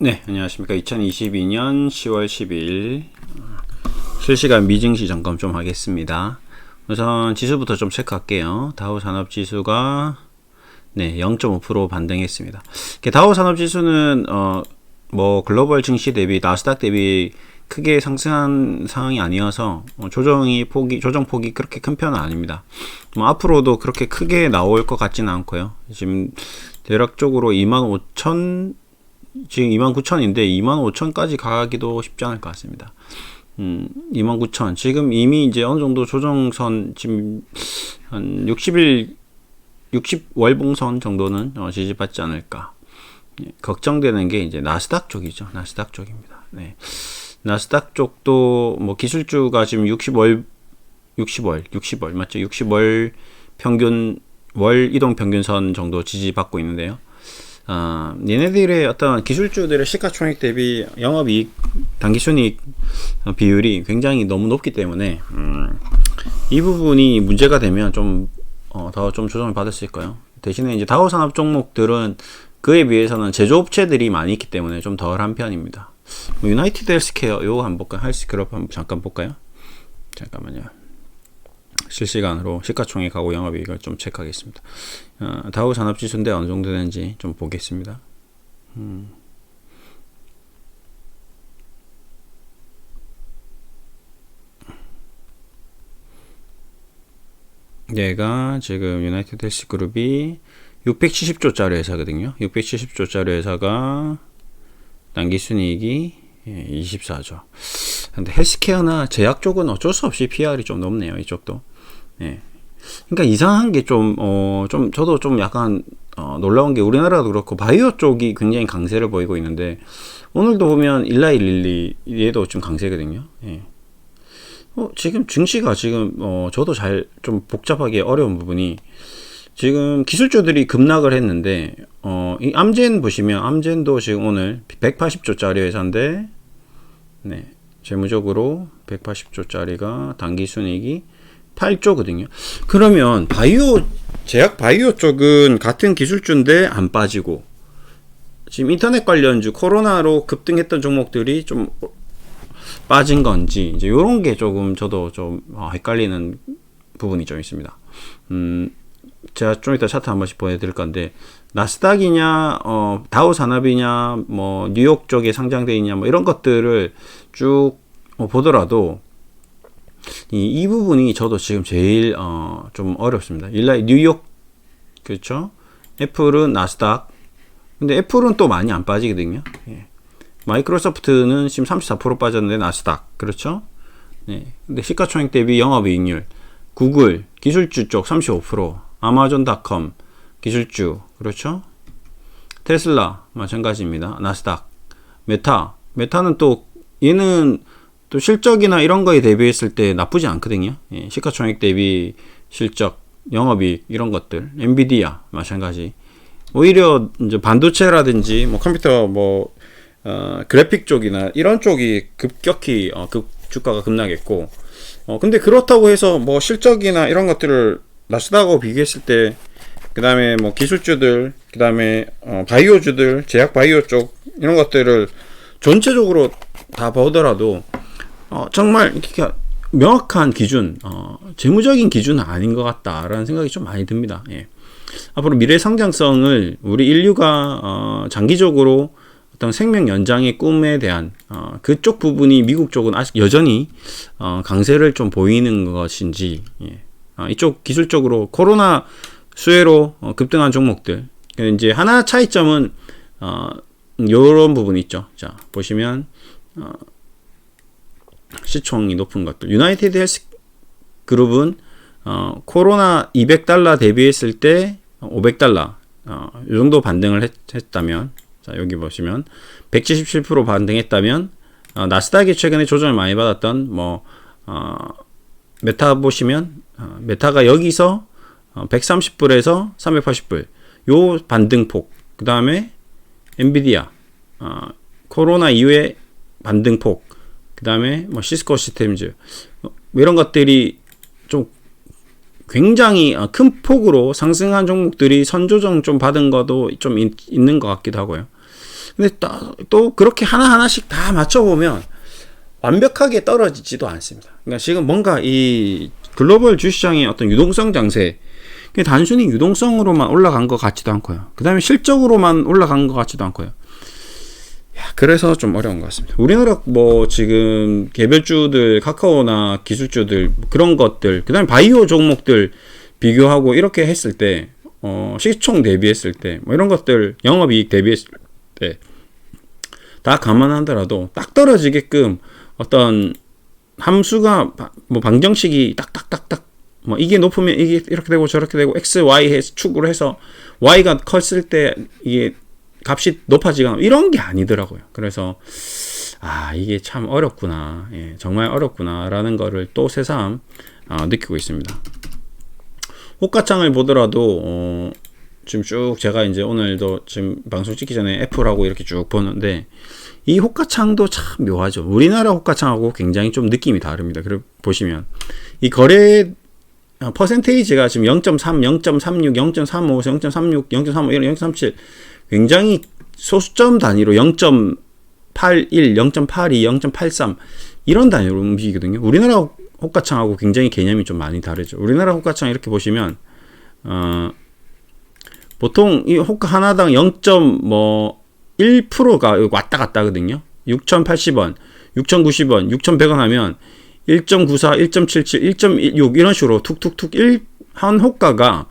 네, 안녕하십니까. 2022년 10월 10일 실시간 미증시 점검 좀 하겠습니다. 우선 지수부터 좀 체크할게요. 다우 산업지수가 0.5% 반등했습니다. 다우 산업지수는 뭐 글로벌 증시 대비 나스닥 대비 크게 상승한 상황이 아니어서 조정 폭이 그렇게 큰 편은 아닙니다. 뭐 앞으로도 그렇게 크게 나올 것 같지는 않고요. 지금 대략적으로 25,000 지금 29,000인데 25,000까지 가기도 쉽지 않을 것 같습니다. 29,000 지금 이미 이제 어느 정도 조정선 지금 한 60월봉선 정도는 지지받지 않을까. 걱정되는 게 이제 나스닥 쪽이죠. 나스닥 쪽입니다. 네. 나스닥 쪽도 뭐 기술주가 지금 60월 맞죠? 60월 평균 월 이동 평균선 정도 지지받고 있는데요. 얘네들의 어떤 기술주들의 시가총액 대비 영업이익, 당기순이익 비율이 굉장히 너무 높기 때문에 이 부분이 문제가 되면 좀 더 좀 조정을 받을 수 있고요. 대신에 이제 다우 산업 종목들은 그에 비해서는 제조업체들이 많이 있기 때문에 좀 덜한 편입니다. 유나이티드 헬스케어 요거 한번 볼까요? 헬스그룹 한번 잠깐 볼까요? 잠깐만요. 실시간으로 시가총액하고 영업이익을 좀 체크하겠습니다. 다우 산업지수인데 어느 정도 되는지 좀 보겠습니다. 얘가 지금 유나이티드 헬스그룹이 670조짜리 회사거든요. 670조짜리 회사가 당기순이익이 24조. 근데 헬스케어나 제약 쪽은 어쩔 수 없이 PR이 좀 높네요. 이쪽도. 예. 그러니까 이상한 게 좀 저도 좀 약간 놀라운 게 우리나라도 그렇고 바이오 쪽이 굉장히 강세를 보이고 있는데 오늘도 보면 일라일릴리 얘도 좀 강세거든요. 예. 지금 증시가 지금 저도 잘 좀 복잡하게 어려운 부분이 지금 기술주들이 급락을 했는데 이 암젠 보시면 암젠도 지금 오늘 180조짜리 회사인데 네. 재무적으로 180조짜리가 당기순이익이 8조거든요. 그러면 제약 바이오 쪽은 같은 기술주인데 안 빠지고 지금 인터넷 관련주 코로나로 급등했던 종목들이 좀 빠진 건지 이제 요런 게 조금 저도 좀 헷갈리는 부분이 좀 있습니다. 제가 좀 이따 차트 한 번씩 보여드릴 건데 나스닥이냐 다우 산업이냐 뭐 뉴욕 쪽에 상장돼 있냐 뭐 이런 것들을 쭉 보더라도 이 부분이 저도 지금 제일 좀 어렵습니다. 뉴욕 그렇죠? 애플은 나스닥 근데 애플은 또 많이 안 빠지거든요. 예. 마이크로소프트는 지금 34% 빠졌는데 나스닥 그렇죠? 네. 근데 시가총액 대비 영업이익률 구글 기술주 쪽 35% 아마존닷컴 기술주 그렇죠? 테슬라 마찬가지입니다. 나스닥 메타는 또 얘는 또 실적이나 이런 거에 대비했을 때 나쁘지 않거든요. 예, 시가총액 대비 실적, 영업이익 이런 것들, 엔비디아 마찬가지. 오히려 이제 반도체라든지 뭐 컴퓨터 뭐 그래픽 쪽이나 이런 쪽이 급격히 주가가 급락했고, 근데 그렇다고 해서 뭐 실적이나 이런 것들을 나스닥하고 비교했을 때, 그 다음에 뭐 기술주들, 그 다음에 바이오주들, 제약 바이오 쪽 이런 것들을 전체적으로 다 보더라도 정말 이렇게 명확한 기준, 재무적인 기준은 아닌 것 같다라는 생각이 좀 많이 듭니다. 예. 앞으로 미래 성장성을 우리 인류가 장기적으로 어떤 생명 연장의 꿈에 대한 그쪽 부분이 미국 쪽은 아직 여전히 강세를 좀 보이는 것인지, 예. 이쪽 기술적으로 코로나 수혜로 급등한 종목들 이제 하나 차이점은 요런 부분이 있죠. 자 보시면 시총이 높은 것들. 유나이티드 헬스 그룹은 코로나 $200 대비했을 때 $500 이 정도 반등을 했다면 자 여기 보시면 177% 반등했다면 나스닥이 최근에 조정을 많이 받았던 뭐 메타 보시면 메타가 여기서 130불에서 380불 요 반등폭 그 다음에 엔비디아 코로나 이후에 반등폭 그 다음에 뭐 시스코 시스템즈 이런 것들이 좀 굉장히 큰 폭으로 상승한 종목들이 선조정 좀 받은 것도 좀 있는 것 같기도 하고요. 근데 또 그렇게 하나하나씩 다 맞춰보면 완벽하게 떨어지지도 않습니다. 그러니까 지금 뭔가 이 글로벌 주시장의 어떤 유동성 장세, 단순히 유동성으로만 올라간 것 같지도 않고요. 그 다음에 실적으로만 올라간 것 같지도 않고요. 그래서 좀 어려운 것 같습니다. 우리나라 뭐 지금 개별주들, 카카오나 기술주들 그런 것들, 그 다음에 바이오 종목들 비교하고 이렇게 했을 때, 시총 대비했을 때, 뭐 이런 것들 영업이익 대비했을 때 다 감안하더라도 딱 떨어지게끔 어떤 함수가 뭐 방정식이 딱딱딱딱 뭐 이게 높으면 이게 이렇게 되고 저렇게 되고 x, y 축으로 해서 y가 컸을 때 이게 값이 높아지거나 이런 게 아니더라고요. 그래서 이게 참 어렵구나, 정말 어렵구나라는 거를 또 새삼 느끼고 있습니다. 호가창을 보더라도 지금 쭉 제가 이제 오늘도 지금 방송 찍기 전에 애플하고 이렇게 쭉 보는데 이 호가창도 참 묘하죠. 우리나라 호가창하고 굉장히 좀 느낌이 다릅니다. 그리고 보시면 이 거래 퍼센테이지가 지금 0.3, 0.36, 0.35, 0.36, 0.35, 0.37 굉장히 소수점 단위로 0.81, 0.82, 0.83 이런 단위로 움직이거든요. 우리나라 호가창하고 굉장히 개념이 좀 많이 다르죠. 우리나라 호가창 이렇게 보시면 보통 이 호가 하나당 0.1%가 왔다 갔다 하거든요. 6,080원, 6,090원, 6,100원 하면 1.94, 1.77, 1.16 이런 식으로 툭툭툭 한 호가가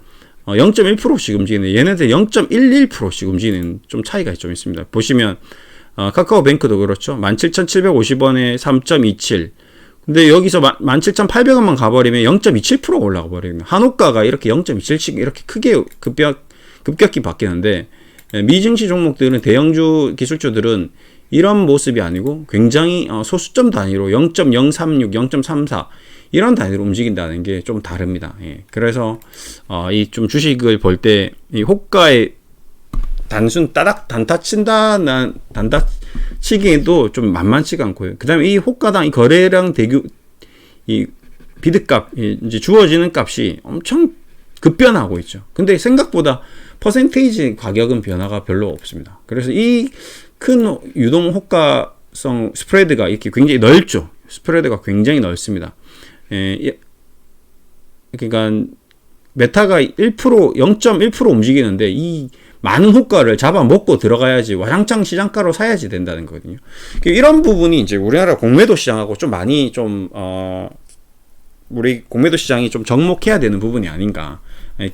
0.1%씩 움직이는, 얘네들 0.11%씩 움직이는 좀 차이가 좀 있습니다. 보시면 카카오뱅크도 그렇죠. 17,750원에 3.27. 근데 여기서 17,800원만 가버리면 0.27%가 올라가 버립니다. 한 호가가 이렇게 0.27씩 이렇게 크게 급격히 바뀌는데, 미증시 종목들은 대형주 기술주들은 이런 모습이 아니고 굉장히 소수점 단위로 0.036, 0.34 이런 단위로 움직인다는 게 좀 다릅니다. 그래서 이 좀 주식을 볼 때 이 호가에 단순 단타치기에도 좀 만만치가 않고요. 그 다음에 이 호가당 이 거래량 이 비드값, 이제 주어지는 값이 엄청 급변하고 있죠. 근데 생각보다 퍼센테이지 가격은 변화가 별로 없습니다. 그래서 이 큰 유동 호가성 스프레드가 이렇게 굉장히 넓죠. 스프레드가 굉장히 넓습니다. 그러니까 메타가 0.1% 움직이는데 이 많은 호가를 잡아먹고 들어가야지 와장창 시장가로 사야지 된다는 거거든요. 이런 부분이 이제 우리나라 공매도 시장하고 좀 많이 우리 공매도 시장이 좀 접목해야 되는 부분이 아닌가,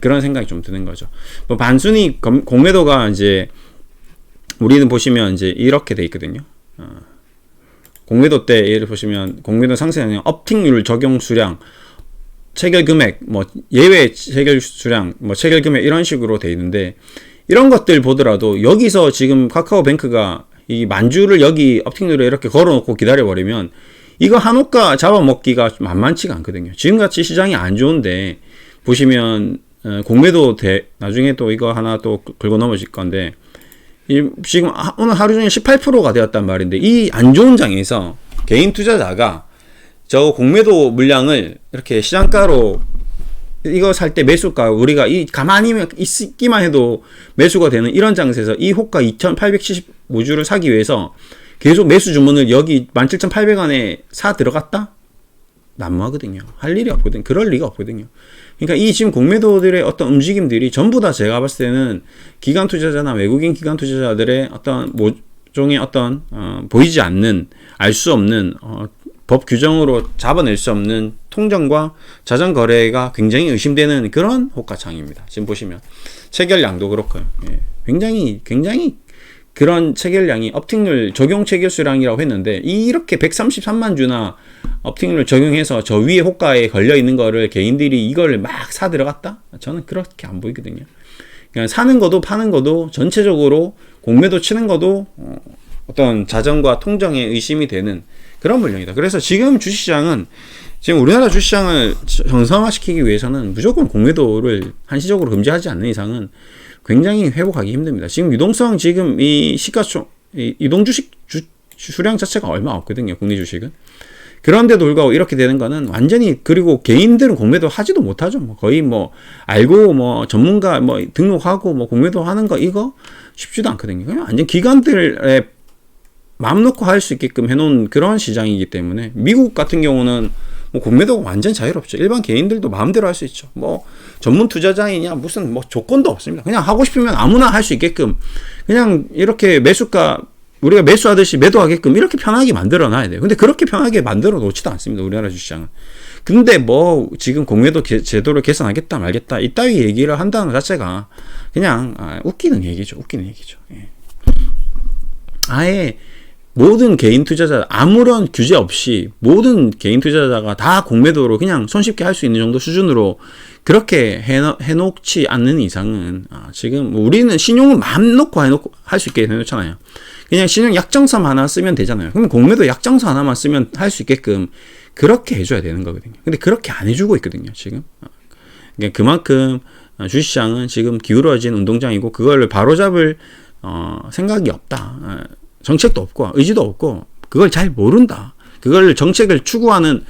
그런 생각이 좀 드는 거죠. 뭐 단순히 공매도가 이제 우리는 보시면 이제 이렇게 돼 있거든요. 공매도 때 예를 보시면 공매도 상세는 업팅률 적용 수량, 체결 금액, 뭐 예외 체결 수량, 뭐 체결 금액 이런 식으로 돼 있는데, 이런 것들 보더라도 여기서 지금 카카오뱅크가 이 만주를 여기 업팅률에 이렇게 걸어놓고 기다려버리면 이거 한 호가 잡아먹기가 만만치가 않거든요. 지금같이 시장이 안 좋은데 보시면 공매도 나중에 또 이거 하나 또 긁어 넘어질 건데, 지금 오늘 하루 종일 18%가 되었단 말인데, 이 안 좋은 장에서 개인 투자자가 저 공매도 물량을 이렇게 시장가로 이거 살 때 매수가, 우리가 가만히 있기만 해도 매수가 되는 이런 장세에서 이 호가 2,875주를 사기 위해서 계속 매수 주문을 여기 17,800원에 사 들어갔다? 난무하거든요. 할 일이 없거든요. 그럴 리가 없거든요. 그러니까 이 지금 공매도들의 어떤 움직임들이 전부 다 제가 봤을 때는 기관 투자자나 외국인 기관 투자자들의 어떤 모종의 어떤 보이지 않는, 알 수 없는 법 규정으로 잡아낼 수 없는 통정과 자전 거래가 굉장히 의심되는 그런 호가창입니다. 지금 보시면 체결량도 그렇고요. 굉장히 그런 체결량이 업팅률 적용 체결 수량이라고 했는데, 이렇게 133만 주나 업팅률 적용해서 저 위에 호가에 걸려 있는 거를 개인들이 이걸 막 사 들어갔다? 저는 그렇게 안 보이거든요. 그러니까 사는 것도 파는 것도 전체적으로 공매도 치는 것도 어떤 자전과 통정에 의심이 되는 그런 물량이다. 그래서 지금 주식시장은, 지금 우리나라 주식시장을 정상화시키기 위해서는 무조건 공매도를 한시적으로 금지하지 않는 이상은 굉장히 회복하기 힘듭니다. 지금 유동성, 지금 이 시가총, 유동 주식 수량 자체가 얼마 없거든요. 국내 주식은. 그런데도 불구하고 이렇게 되는 거는 완전히, 그리고 개인들은 공매도 하지도 못하죠. 거의 알고 전문가 등록하고 공매도 하는 거, 이거 쉽지도 않거든요. 그냥 완전 기관들의 마음 놓고 할 수 있게끔 해놓은 그런 시장이기 때문에 미국 같은 경우는 뭐 공매도가 완전 자유롭죠. 일반 개인들도 마음대로 할 수 있죠. 뭐 전문 투자자이냐 무슨 뭐 조건도 없습니다. 그냥 하고 싶으면 아무나 할 수 있게끔 그냥 이렇게 매수가 우리가 매수하듯이 매도하게끔 이렇게 편하게 만들어 놔야 돼요. 근데 그렇게 편하게 만들어 놓지도 않습니다. 우리나라 주식시장은. 근데 뭐 지금 공매도 제도를 개선하겠다 말겠다 이따위 얘기를 한다는 것 자체가 그냥 웃기는 얘기죠. 웃기는 얘기죠. 예. 아예 모든 개인 투자자 아무런 규제 없이 모든 개인 투자자가 다 공매도로 그냥 손쉽게 할 수 있는 정도 수준으로 그렇게 해놓지 않는 이상은 지금 우리는 신용을 마음 놓고 해놓고 할 수 있게 해놓잖아요. 그냥 신용 약정서 하나 쓰면 되잖아요. 그럼 공매도 약정서 하나만 쓰면 할 수 있게끔 그렇게 해줘야 되는 거거든요. 근데 그렇게 안 해주고 있거든요. 지금 그러니까 그만큼 주식시장은 지금 기울어진 운동장이고 그걸 바로잡을 생각이 없다. 정책도 없고 의지도 없고 그걸 잘 모른다. 그걸 정책을 추구하는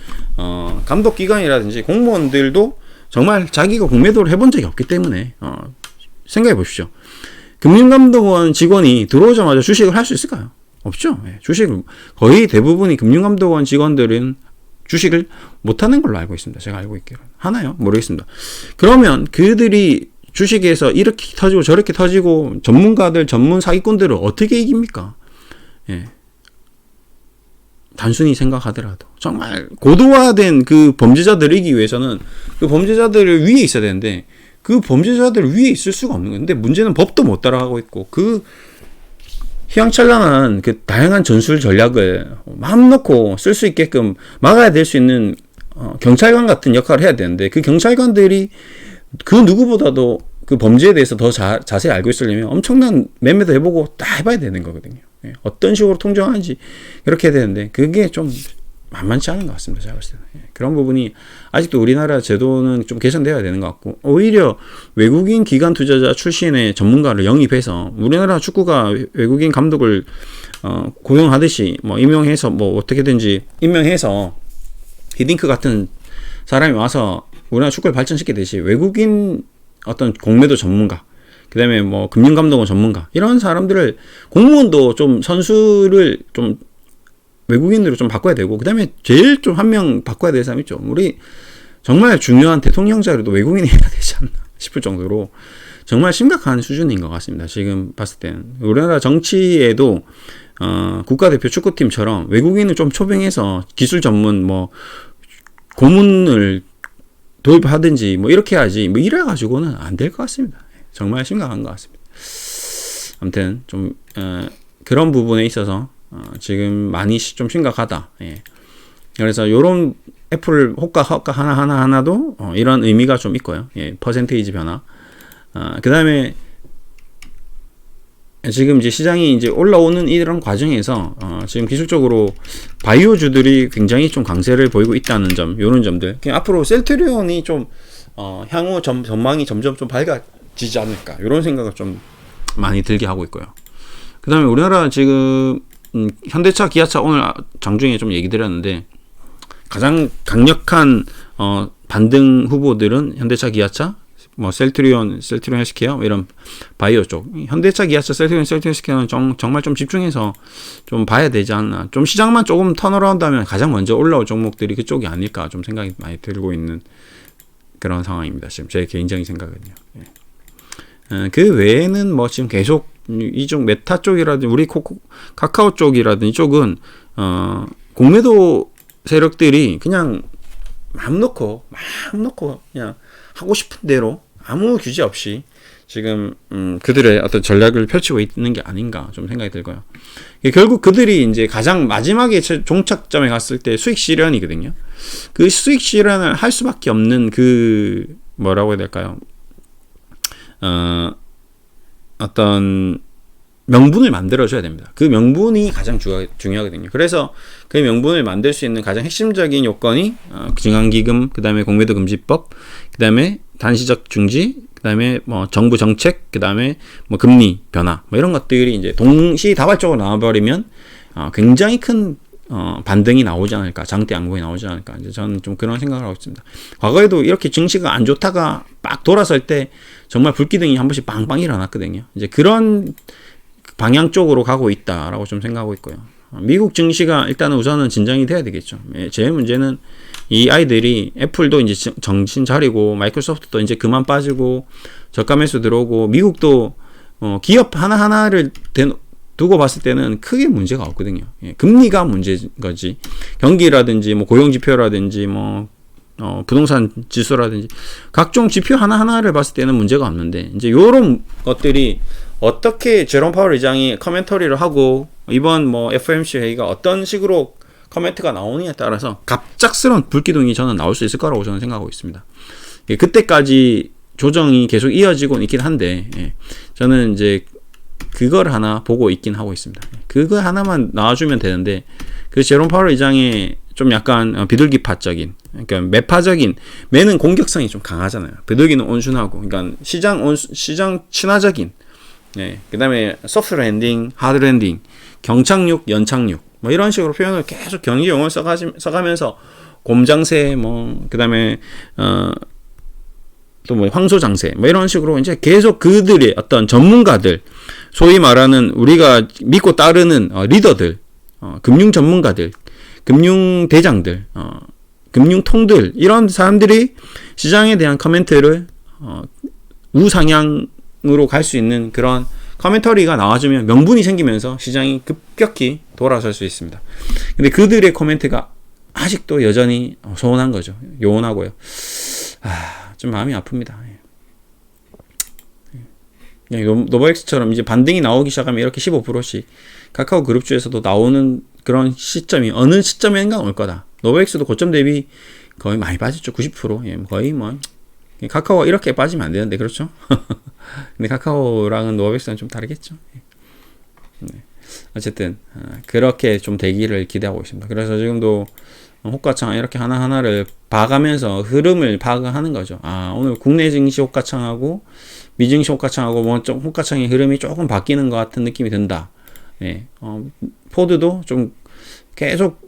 감독기관이라든지 공무원들도 정말 자기가 공매도를 해본 적이 없기 때문에 생각해 보십시오. 금융감독원 직원이 들어오자마자 주식을 할 수 있을까요? 없죠. 주식을 거의 대부분이 금융감독원 직원들은 주식을 못하는 걸로 알고 있습니다. 제가 알고 있기로 하나요? 모르겠습니다. 그러면 그들이 주식에서 이렇게 터지고 저렇게 터지고 전문가들 전문 사기꾼들을 어떻게 이깁니까? 예. 단순히 생각하더라도 정말 고도화된 그 범죄자들을 이기기 위해서는 그 범죄자들을 위에 있어야 되는데 그 범죄자들 위에 있을 수가 없는 거예요. 근데 문제는 법도 못 따라가고 있고 그 휘황찬란한 그 다양한 전술 전략을 마음 놓고 쓸 수 있게끔 막아야 될 수 있는 경찰관 같은 역할을 해야 되는데 그 경찰관들이 그 누구보다도 그 범죄에 대해서 더 자세히 알고 있으려면 엄청난 매매도 해보고 다 해봐야 되는 거거든요. 어떤 식으로 통정하는지 그렇게 해야 되는데 그게 좀 만만치 않은 것 같습니다. 제가 봤을 때는. 그런 부분이 아직도 우리나라 제도는 좀 개선되어야 되는 것 같고 오히려 외국인 기관 투자자 출신의 전문가를 영입해서 우리나라 축구가 외국인 감독을 고용하듯이 뭐 임용해서 뭐 어떻게든지 임명해서 히딩크 같은 사람이 와서 우리나라 축구를 발전시키듯이 외국인 어떤 공매도 전문가 그 다음에 뭐 금융감독원 전문가 이런 사람들을 공무원도 좀 선수를 좀 외국인으로 좀 바꿔야 되고 그 다음에 제일 좀 한 명 바꿔야 될 사람이 있죠. 우리 정말 중요한 대통령 자리도 외국인이 해야 되지 않나 싶을 정도로 정말 심각한 수준인 것 같습니다. 지금 봤을 때는 우리나라 정치에도 국가대표 축구팀처럼 외국인을 좀 초빙해서 기술 전문 뭐 고문을 도입하든지 뭐 이렇게 하지 뭐 이래 가지고는 안 될 것 같습니다. 정말 심각한 것 같습니다. 아무튼 좀 그런 부분에 있어서 지금 많이 좀 심각하다. 예. 그래서 요런 애플 호가 하나도 이런 의미가 좀 있고요. 예, 퍼센테이지 변화. 그 다음에 지금 이제 시장이 이제 올라오는 이런 과정에서 지금 기술적으로 바이오주들이 굉장히 좀 강세를 보이고 있다는 점, 요런 점들. 앞으로 셀트리온이 좀 향후 전망이 점점 좀 밝아지지 않을까 이런 생각을 좀 많이 들게 하고 있고요. 그 다음에 우리나라 지금 현대차, 기아차 오늘 장중에 좀 얘기 드렸는데 가장 강력한 반등 후보들은 현대차, 기아차, 뭐 셀트리온 헬스케어 이런 바이오 쪽, 현대차, 기아차, 셀트리온 헬스케어는 정말 좀 집중해서 좀 봐야 되지 않나. 좀 시장만 조금 턴어라운드 하면 가장 먼저 올라올 종목들이 그쪽이 아닐까 좀 생각이 많이 들고 있는 그런 상황입니다. 지금 제 개인적인 생각은요. 예. 그 외에는 뭐 지금 계속 이쪽 메타 쪽이라든지 우리 카카오 쪽이라든지 이쪽은 공매도 세력들이 그냥 마음 놓고 그냥 하고 싶은 대로 아무 규제 없이 지금 그들의 어떤 전략을 펼치고 있는 게 아닌가 좀 생각이 들고요. 결국 그들이 이제 가장 마지막에 종착점에 갔을 때 수익 실현이거든요. 그 수익 실현을 할 수밖에 없는 그 뭐라고 해야 될까요? 어떤 명분을 만들어줘야 됩니다. 그 명분이 가장 중요하거든요. 그래서 그 명분을 만들 수 있는 가장 핵심적인 요건이 증강기금, 그 다음에 공매도 금지법, 그 다음에 단시적 중지, 그 다음에 뭐 정부 정책, 그 다음에 뭐 금리 변화, 뭐 이런 것들이 이제 동시다발적으로 나와버리면 굉장히 큰 반등이 나오지 않을까, 장대 양봉이 나오지 않을까, 이제 저는 좀 그런 생각을 하고 있습니다. 과거에도 이렇게 증시가 안 좋다가 빡 돌아설 때 정말 불기둥이 한 번씩 빵빵 일어났거든요. 이제 그런 방향 쪽으로 가고 있다라고 좀 생각하고 있고요. 미국 증시가 일단은 우선은 진정이 돼야 되겠죠. 제 문제는 이 아이들이 애플도 이제 정신 차리고 마이크로소프트도 이제 그만 빠지고 저가 매수 들어오고 미국도 기업 하나하나를 두고 봤을 때는 크게 문제가 없거든요. 금리가 문제인 거지. 경기라든지 뭐 고용 지표라든지 뭐 부동산 지수라든지 각종 지표 하나하나를 봤을 때는 문제가 없는데 이제 요런 것들이 어떻게 제롬 파월 의장이 커멘터리를 하고 이번 뭐 FOMC 회의가 어떤 식으로 커멘트가 나오느냐에 따라서 갑작스러운 불기둥이 저는 나올 수 있을 거라고 저는 생각하고 있습니다. 그때까지 조정이 계속 이어지고 있긴 한데 저는 이제 그걸 하나 보고 있긴 하고 있습니다. 그거 하나만 나와주면 되는데 그 제롬 파월 의장의 좀 약간 비둘기파적인, 그러니까 매파적인, 매는 공격성이 좀 강하잖아요. 비둘기는 온순하고, 그러니까 시장 친화적인, 그다음에 소프트 랜딩, 하드 랜딩, 경착륙, 연착륙, 뭐 이런 식으로 표현을 계속 경기 용어를 써가면서 곰장세, 뭐 그다음에 또 뭐 황소장세, 뭐 이런 식으로 이제 계속 그들의 어떤 전문가들, 소위 말하는 우리가 믿고 따르는 리더들, 금융 전문가들, 금융 대장들, 금융 통들, 이런 사람들이 시장에 대한 커멘트를 우상향으로 갈 수 있는 그런 커멘터리가 나와주면 명분이 생기면서 시장이 급격히 돌아설 수 있습니다. 근데 그들의 코멘트가 아직도 여전히 소원한 거죠. 요원하고요. 좀 마음이 아픕니다. 노바엑스처럼 이제 반등이 나오기 시작하면 이렇게 15%씩 카카오 그룹 주에서도 나오는 그런 시점이 어느 시점인가 올 거다. 노바엑스도 고점 대비 거의 많이 빠졌죠. 90%. 거의 뭐 카카오가 이렇게 빠지면 안 되는데, 그렇죠? 근데 카카오랑은 노바엑스는 좀 다르겠죠. 어쨌든 그렇게 좀 되기를 기대하고 있습니다. 그래서 지금도 호가창 이렇게 하나하나를 봐가면서 흐름을 파악하는 거죠. 오늘 국내 증시 호가창하고 미증시 호가창하고 뭐 좀 호가창의 흐름이 조금 바뀌는 것 같은 느낌이 든다. 포드도 좀 계속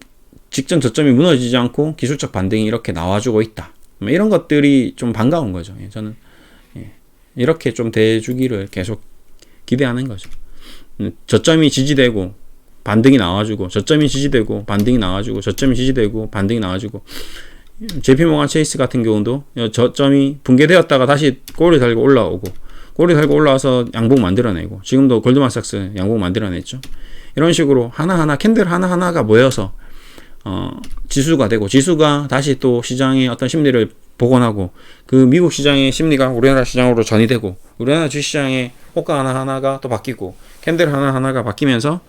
직전 저점이 무너지지 않고 기술적 반등이 이렇게 나와주고 있다. 이런 것들이 좀 반가운 거죠. 저는 이렇게 좀 돼주기를 계속 기대하는 거죠. 저점이 지지되고 반등이 나와주고, 저점이 지지되고 반등이 나와주고, 저점이 지지되고 반등이 나와주고, JP모간 체이스 같은 경우도 저점이 붕괴되었다가 다시 꼬리 달고 올라오고, 꼬리 달고 올라와서 양봉 만들어내고, 지금도 골드만삭스 양봉 만들어냈죠. 이런 식으로 하나하나 캔들 하나하나가 모여서 지수가 되고, 지수가 다시 또 시장의 어떤 심리를 복원하고, 그 미국 시장의 심리가 우리나라 시장으로 전이되고, 우리나라 주시장의 호가 하나하나가 또 바뀌고, 캔들 하나하나가 바뀌면서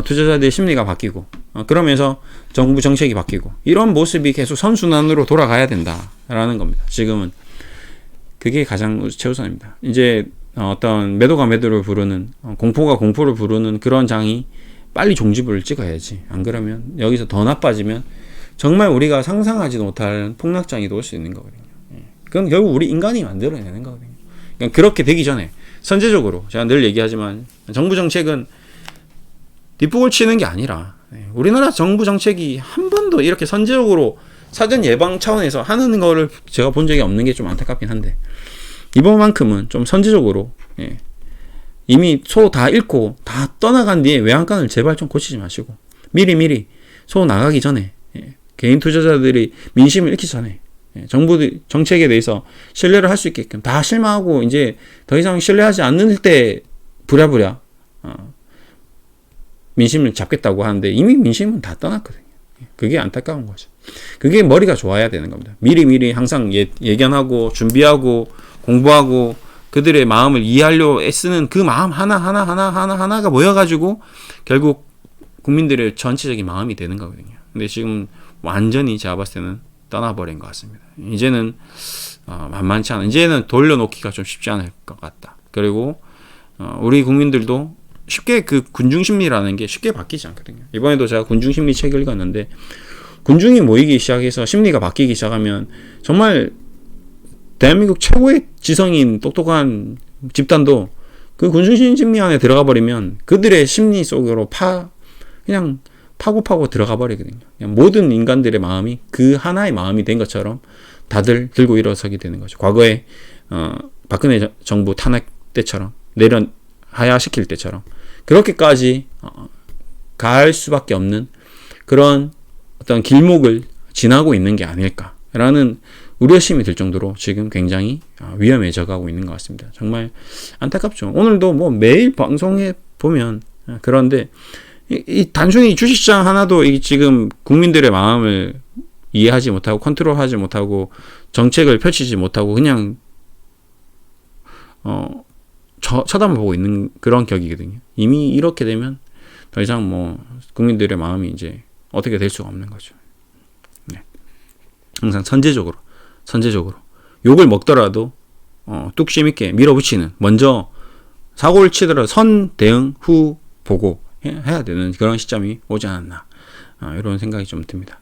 투자자들의 심리가 바뀌고, 그러면서 정부 정책이 바뀌고, 이런 모습이 계속 선순환으로 돌아가야 된다라는 겁니다. 지금은 그게 가장 최우선입니다. 이제 어떤 매도가 매도를 부르는, 공포가 공포를 부르는 그런 장이 빨리 종지부를 찍어야지. 안 그러면 여기서 더 나빠지면 정말 우리가 상상하지도 못할 폭락장이 올 수 있는 거거든요. 그건 결국 우리 인간이 만들어내는 거거든요. 그러니까 그렇게 되기 전에 선제적으로, 제가 늘 얘기하지만 정부 정책은 뒷북을 치는 게 아니라, 우리나라 정부 정책이 한 번도 이렇게 선제적으로 사전 예방 차원에서 하는 거를 제가 본 적이 없는 게 좀 안타깝긴 한데, 이번만큼은 좀 선제적으로, 이미 소 다 잃고 다 떠나간 뒤에 외양간을 제발 좀 고치지 마시고, 미리 소 나가기 전에, 개인 투자자들이 민심을 잃기 전에, 정부 정책에 대해서 신뢰를 할 수 있게끔 다 실망하고 이제 더 이상 신뢰하지 않는 때 부랴부랴 민심을 잡겠다고 하는데, 이미 민심은 다 떠났거든요. 그게 안타까운 거죠. 그게 머리가 좋아야 되는 겁니다. 미리 항상 예견하고 준비하고 공부하고 그들의 마음을 이해하려 애쓰는 그 마음 하나가 모여가지고 결국 국민들의 전체적인 마음이 되는 거거든요. 근데 지금 완전히 제가 봤을 때는 떠나버린 것 같습니다. 이제는 만만치 않아. 이제는 돌려놓기가 좀 쉽지 않을 것 같다. 그리고 우리 국민들도 쉽게 그 군중심리라는 게 쉽게 바뀌지 않거든요. 이번에도 제가 군중심리 책을 읽었는데, 군중이 모이기 시작해서 심리가 바뀌기 시작하면 정말 대한민국 최고의 지성인 똑똑한 집단도 그 군중심리 안에 들어가 버리면 그들의 심리 속으로 그냥 파고 들어가 버리거든요. 그냥 모든 인간들의 마음이 그 하나의 마음이 된 것처럼 다들 들고 일어서게 되는 거죠. 과거에 박근혜 정부 탄핵 때처럼 하야시킬 때처럼 그렇게까지 갈 수밖에 없는 그런 어떤 길목을 지나고 있는 게 아닐까라는 우려심이 들 정도로 지금 굉장히 위험해져 가고 있는 것 같습니다. 정말 안타깝죠. 오늘도 뭐 매일 방송에 보면 그런데 이 단순히 주식시장 하나도 이 지금 국민들의 마음을 이해하지 못하고 컨트롤하지 못하고 정책을 펼치지 못하고 그냥 쳐다만 보고 있는 그런 격이거든요. 이미 이렇게 되면 더 이상 뭐 국민들의 마음이 이제 어떻게 될 수가 없는 거죠. 네. 항상 선제적으로 욕을 먹더라도 뚝심 있게 밀어붙이는, 먼저 사고를 치더라도 선 대응 후 보고 해야 되는 그런 시점이 오지 않았나, 이런 생각이 좀 듭니다.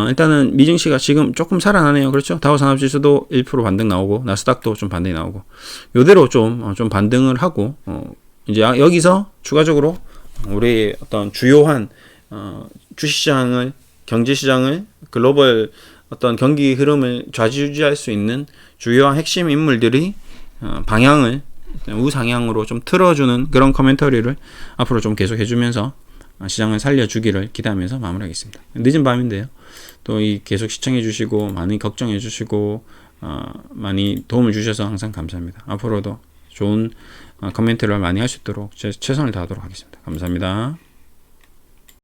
일단은 미증시가 지금 조금 살아나네요. 그렇죠? 다우산업지수도 1% 반등 나오고 나스닥도 좀 반등이 나오고 요대로 좀 반등을 하고 이제 여기서 추가적으로 우리 어떤 주요한 주식시장을, 경제시장을, 글로벌 어떤 경기 흐름을 좌지우지할 수 있는 주요한 핵심 인물들이 방향을 우상향으로 좀 틀어주는 그런 커멘터리를 앞으로 좀 계속 해주면서 시장을 살려주기를 기대하면서 마무리하겠습니다. 늦은 밤인데요. 또 이 계속 시청해주시고 많이 걱정해주시고 많이 도움을 주셔서 항상 감사합니다. 앞으로도 좋은 커멘트를 많이 할 수 있도록 최선을 다하도록 하겠습니다. 감사합니다.